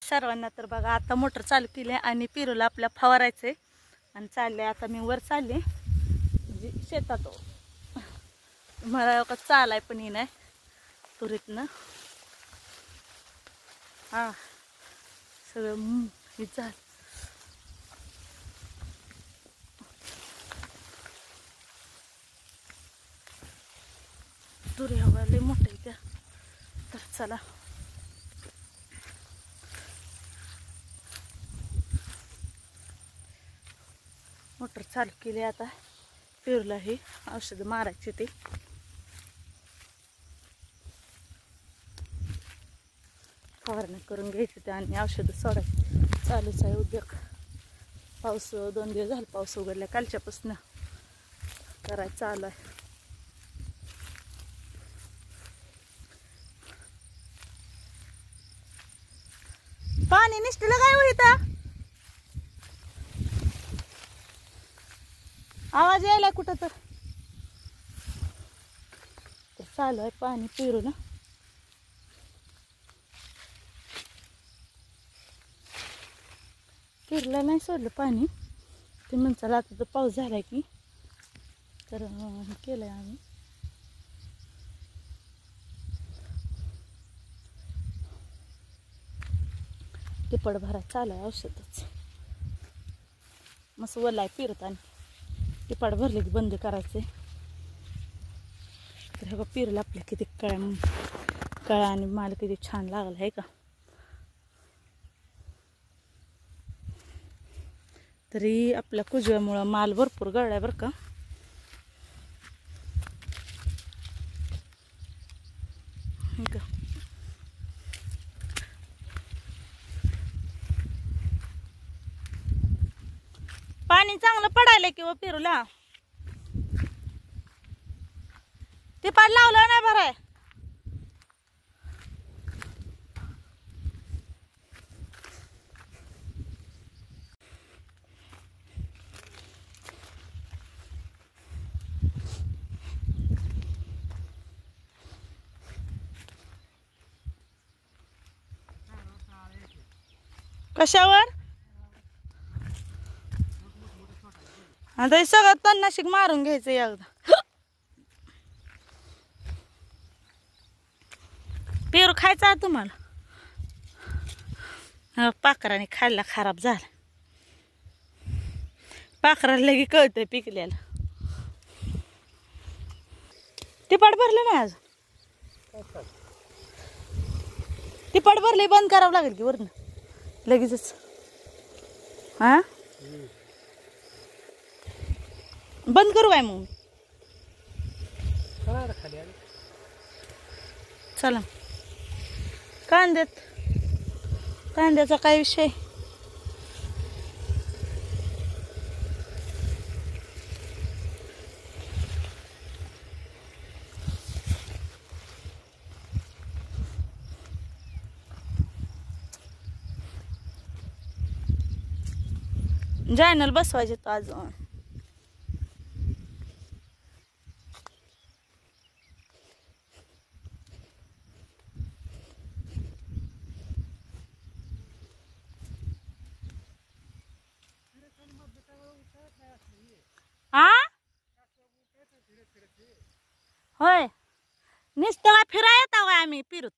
सर्वांना. तर बघा आता मोटर चालू केली आणि पिरूला आपल्या फवारायचे आणि चालले. आता मी वर चालले म्हणजे शेतात. मला का चालाय पण येईन तुरीतनं. हा सगळं हे झालं. तुरी हवा लय मोठे त्या. तर चला मोटर चालू केली. आता पेरूला हे औषध मारायचे ते. फवारणी करून घ्यायचे ते आणि औषध सोडायचे. चालूच आहे उद्योग. पाऊस 2 दिवस झाला पाऊस उघडला. कालच्यापासून करायचं चालू आहे. पाणी निष्ठीला काय होईत. आवाज यायला कुठं तर चालू आहे पाणी पेरू ना. पेरूला नाही सोडलं पाणी. ते म्हणचाल आता तर पाऊस झाला की तर केलंय आम्ही. टिपड भरायला चालू आहे औषधच. मस्त वलाय पिरत आणि टिपाड भरले की बंद करायचे. तर हे बघ पिरूला आपल्या किती कळ्या आणि माल किती छान लागला आहे का. तरी आपल्या कुजव्यामुळं माल भरपूर गळलाय बरं का. पाणी चांगलं पडायला किंवा पेरूला ते पाड लावलं नाही भराय. कशावर आता हे सगळं तणनाशक मारून घ्यायचं एकदा. पेरू खायचा तुम्हाला. पाखराने खायला खराब झाला. पाखराला लगे कळतंय पिकल्याला. टिपाड भरलं नाही आज. टिपाड भरले बंद करावं लागेल की वरनं लगेचच. हा बंद करू काय मग. चला कांद्याचा काय विषय. जॅनल बसवायचे तो अजून. होय नुसतं फिराय येता आम्ही फिरत.